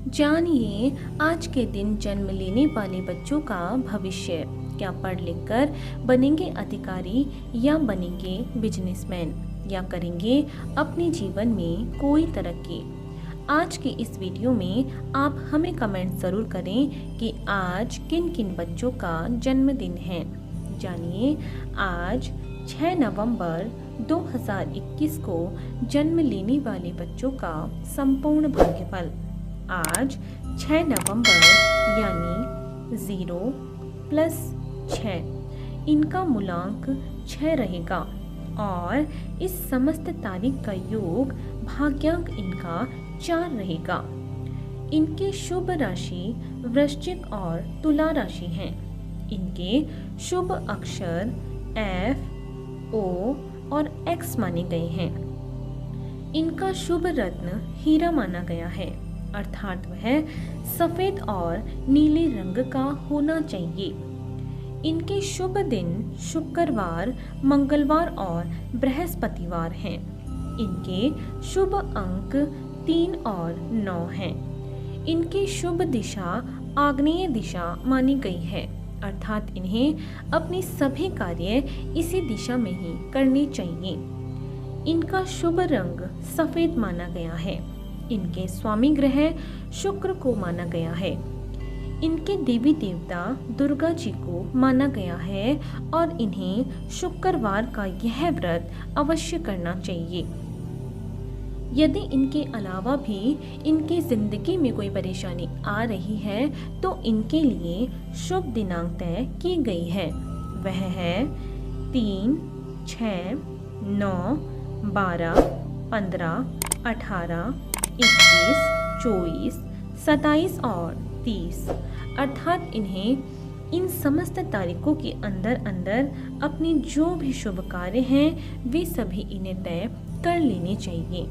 जानिए आज के दिन जन्म लेने वाले बच्चों का भविष्य। क्या पढ़ लिख कर बनेंगे अधिकारी या बनेंगे बिजनेसमैन या करेंगे अपने जीवन में कोई तरक्की। आज की इस वीडियो में आप हमें कमेंट ज़रूर करें कि आज किन किन बच्चों का जन्मदिन है। जानिए आज 6 नवंबर 2021 को जन्म लेने वाले बच्चों का संपूर्ण भाग्यफल। आज 6 नवंबर यानी 0 + 6 इनका मूलांक 6 रहेगा और इस समस्त तारीख का योग भाग्यांक इनका 4 रहेगा। इनके शुभ राशि वृश्चिक और तुला राशि हैं। इनके शुभ अक्षर F, O और X माने गए हैं। इनका शुभ रत्न हीरा माना गया है, अर्थात वह सफेद और नीले रंग का होना चाहिए। इनके शुभ दिन शुक्रवार, मंगलवार और बृहस्पतिवार हैं। इनके शुभ अंक 3 और 9 हैं। इनकी शुभ दिशा आग्नेय दिशा मानी गई है, अर्थात इन्हें अपने सभी कार्य इसी दिशा में ही करने चाहिए। इनका शुभ रंग सफेद माना गया है। इनके स्वामी ग्रह शुक्र को माना गया है। इनके देवी देवता दुर्गा जी को माना गया है और इन्हें शुक्रवार का यह व्रत अवश्य करना चाहिए। यदि इनके अलावा भी इनकी जिंदगी में कोई परेशानी आ रही है तो इनके लिए शुभ दिनांक तय की गई है। वह है 3, 6, 9, 12, 15, 18, 21, 24, 27 और 30, अर्थात इन्हें इन समस्त तारीखों के अंदर अपनी जो भी शुभ कार्य हैं वे सभी इन्हें तय कर लेने चाहिए।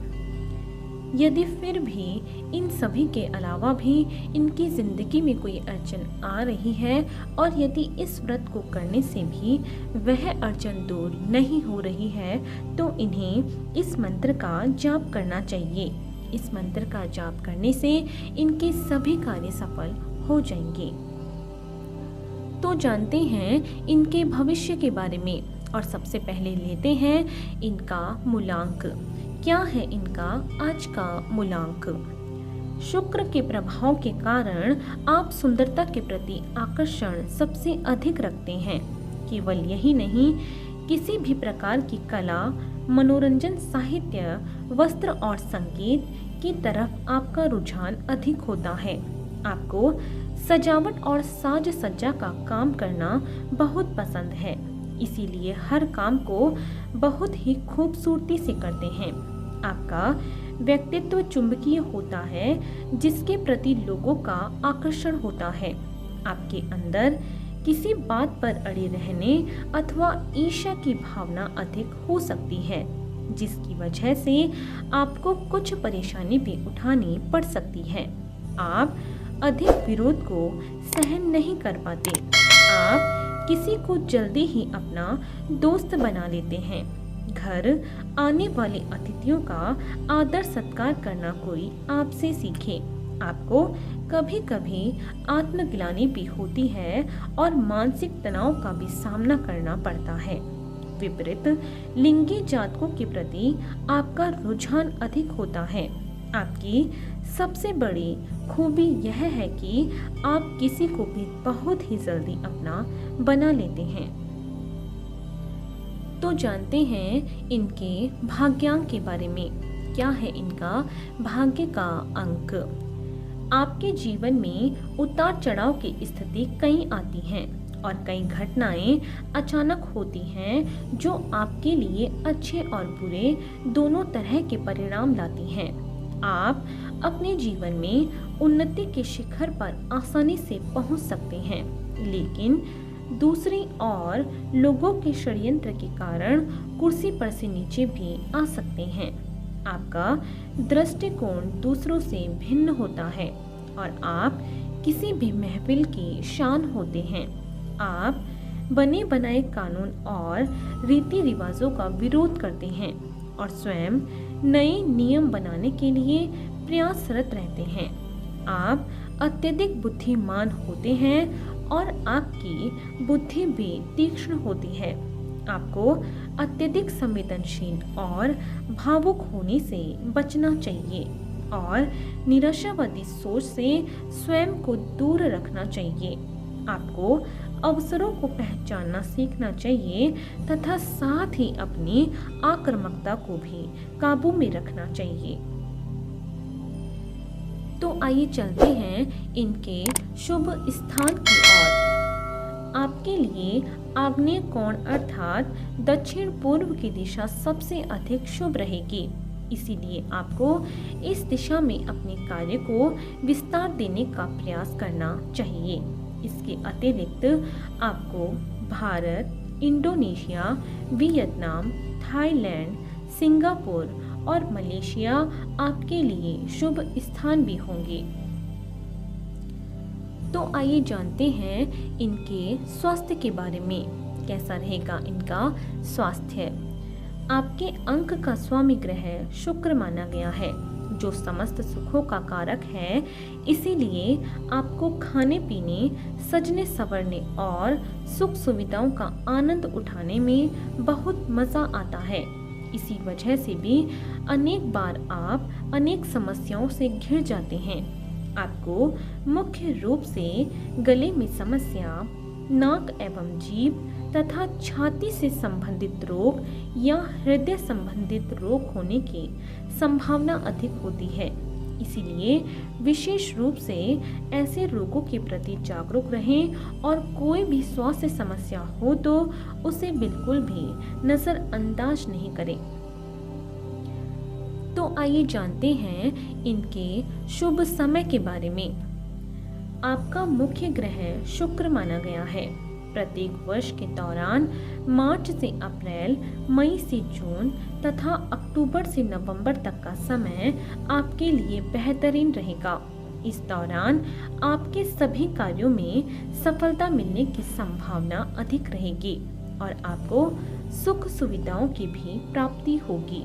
यदि फिर भी इन सभी के अलावा भी इनकी ज़िंदगी में कोई अड़चन आ रही है और यदि इस व्रत को करने से भी वह अड़चन दूर नहीं हो रही है तो इन्हें इस मंत्र का जाप करना चाहिए। इस मंत्र का जाप करने से इनके सभी कार्य सफल हो जाएंगे। तो जानते हैं इनके भविष्य के बारे में और सबसे पहले लेते हैं इनका मूलांक। क्या है इनका आज का मूलांक? शुक्र के प्रभाव के कारण आप सुंदरता के प्रति आकर्षण सबसे अधिक रखते हैं। केवल यही नहीं, किसी भी प्रकार की कला, मनोरंजन, साहित्य, वस्त्र और संगीत की तरफ आपका रुझान अधिक होता है। आपको सजावट और साज सज्जा का काम करना बहुत पसंद है, इसीलिए हर काम को बहुत ही खूबसूरती से करते हैं। आपका व्यक्तित्व चुंबकीय होता है जिसके प्रति लोगों का आकर्षण होता है। आपके अंदर किसी बात पर अड़े रहने अथवा ईर्ष्या की भावना अधिक हो सकती है, जिसकी वजह से आपको कुछ परेशानी भी उठानी पड़ सकती है। आप अधिक विरोध को सहन नहीं कर पाते। आप किसी को जल्दी ही अपना दोस्त बना लेते हैं। घर आने वाले अतिथियों का आदर सत्कार करना कोई आपसे सीखे। आपको कभी कभी आत्मग्लानि भी होती है और मानसिक तनाव का भी सामना करना पड़ता है। विपरीत लिंगी जातकों के प्रति आपका रुझान अधिक होता है। आपकी सबसे बड़ी खूबी यह है कि आप किसी को भी बहुत ही जल्दी अपना बना लेते हैं। तो जानते हैं इनके भाग्यांक के बारे में। क्या है इनका भाग्य का अंक? आपके जीवन में उतार चढ़ाव की स्थिति कई आती हैं और कई घटनाएं अचानक होती हैं जो आपके लिए अच्छे और बुरे दोनों तरह के परिणाम लाती हैं। आप अपने जीवन में उन्नति के शिखर पर आसानी से पहुंच सकते हैं, लेकिन दूसरी ओर लोगों के षड्यंत्र के कारण कुर्सी पर से नीचे भी आ सकते हैं। आपका दृष्टिकोण दूसरों से भिन्न होता है और आप किसी भी महफिल की शान होते हैं। आप बने बनाए कानून और रीति रिवाजों का विरोध करते हैं और स्वयं नए नियम बनाने के लिए प्रयासरत रहते हैं। आप अत्यधिक बुद्धिमान होते हैं और आपकी बुद्धि भी तीक्ष्ण होती है। आपको अत्यधिक संवेदनशील और भावुक होने से बचना चाहिए और निराशावादी सोच से स्वयं को दूर रखना चाहिए। आपको अवसरों को पहचानना सीखना चाहिए तथा साथ ही अपनी आक्रामकता को भी काबू में रखना चाहिए। तो आइए चलते हैं इनके शुभ स्थान की ओर। आपके लिए आग्नेय कोण अर्थात दक्षिण पूर्व की दिशा सबसे अधिक शुभ रहेगी, इसीलिए आपको इस दिशा में अपने कार्य को विस्तार देने का प्रयास करना चाहिए। इसके अतिरिक्त आपको Bharat, Indonesia, Vietnam, Thailand, Singapore और मलेशिया आपके लिए शुभ स्थान भी होंगे। तो आइए जानते हैं इनके स्वास्थ्य के बारे में। कैसा रहेगा इनका स्वास्थ्य। आपके अंक का स्वामी ग्रह शुक्र माना गया है, जो समस्त सुखों का कारक है। इसीलिए आपको खाने पीने, सजने संवरने और सुख सुविधाओं का आनंद उठाने में बहुत मजा आता है। इसी वजह से भी अनेक बार आप अनेक समस्याओं से घिर जाते हैं। आपको मुख्य रूप से गले में समस्या, नाक एवं जीभ तथा छाती से संबंधित रोग या हृदय संबंधित रोग होने की संभावना अधिक होती है। इसीलिए विशेष रूप से ऐसे रोगों के प्रति जागरूक रहें और कोई भी स्वास्थ्य समस्या हो तो उसे बिल्कुल भी नजरअंदाज नहीं करें। तो आइए जानते हैं इनके शुभ समय के बारे में। आपका मुख्य ग्रह शुक्र माना गया है। प्रत्येक वर्ष के दौरान मार्च से अप्रैल, मई से जून तथा अक्टूबर से नवंबर तक का समय आपके लिए बेहतरीन रहेगा। इस दौरान आपके सभी कार्यों में सफलता मिलने की संभावना अधिक रहेगी और आपको सुख सुविधाओं की भी प्राप्ति होगी।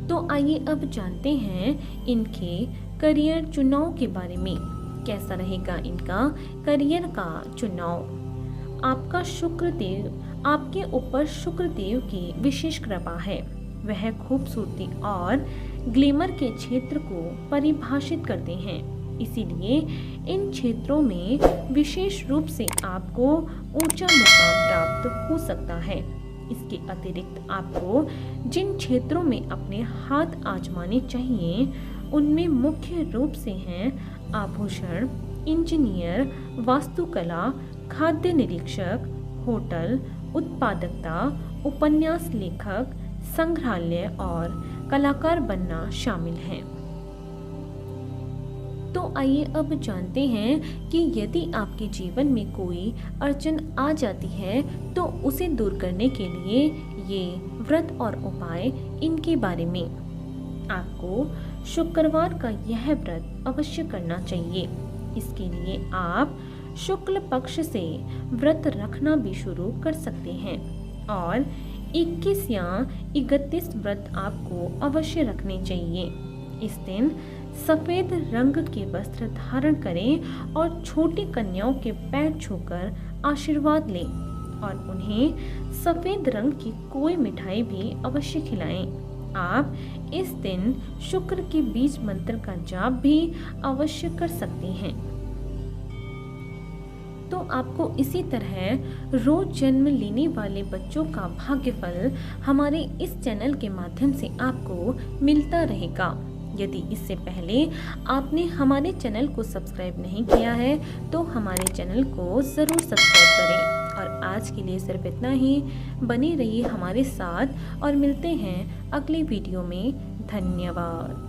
तो आइए अब जानते हैं इनके करियर चुनाव के बारे में। कैसा रहेगा इनका करियर का चुनाव। आपका शुक्र देव, आपके ऊपर शुक्र देव की विशेष कृपा है। वह खूबसूरती और ग्लैमर के क्षेत्र को परिभाषित करते हैं। इसीलिए इन क्षेत्रों में विशेष रूप से आपको ऊंचा मुकाम प्राप्त हो सकता है। इसके अतिरिक्त आपको जिन क्षेत्रों में अपने हाथ आजमाने चाहिए उनमें मुख्य रूप से हैं आभूषण, इंजीनियर, वास्तुकला, खाद्य निरीक्षक, होटल, उत्पादकता, उपन्यास लेखक, संग्रहालय और कलाकार बनना शामिल हैं। तो आइए अब जानते हैं कि यदि आपके जीवन में कोई अड़चन आ जाती है तो उसे दूर करने के लिए ये व्रत और उपाय इनके बारे में। आपको शुक्रवार का यह व्रत अवश्य करना चाहिए। इसके लिए आप शुक्ल पक्ष से व्रत रखना भी शुरू कर सकते हैं और 21 या 31 व्रत आपको अवश्य रखने चाहिए। इस दिन सफेद रंग के वस्त्र धारण करें और छोटी कन्याओं के पैर छूकर आशीर्वाद लें और उन्हें सफेद रंग की कोई मिठाई भी अवश्य खिलाएं। आप इस दिन शुक्र के बीज मंत्र का जाप भी अवश्य कर सकते हैं। तो आपको इसी तरह रोज जन्म लेने वाले बच्चों का भाग्यफल हमारे इस चैनल के माध्यम से आपको मिलता रहेगा। यदि इससे पहले आपने हमारे चैनल को सब्सक्राइब नहीं किया है तो हमारे चैनल को ज़रूर सब्सक्राइब करें। और आज के लिए सिर्फ इतना ही। बने रहिए हमारे साथ और मिलते हैं अगले वीडियो में। धन्यवाद।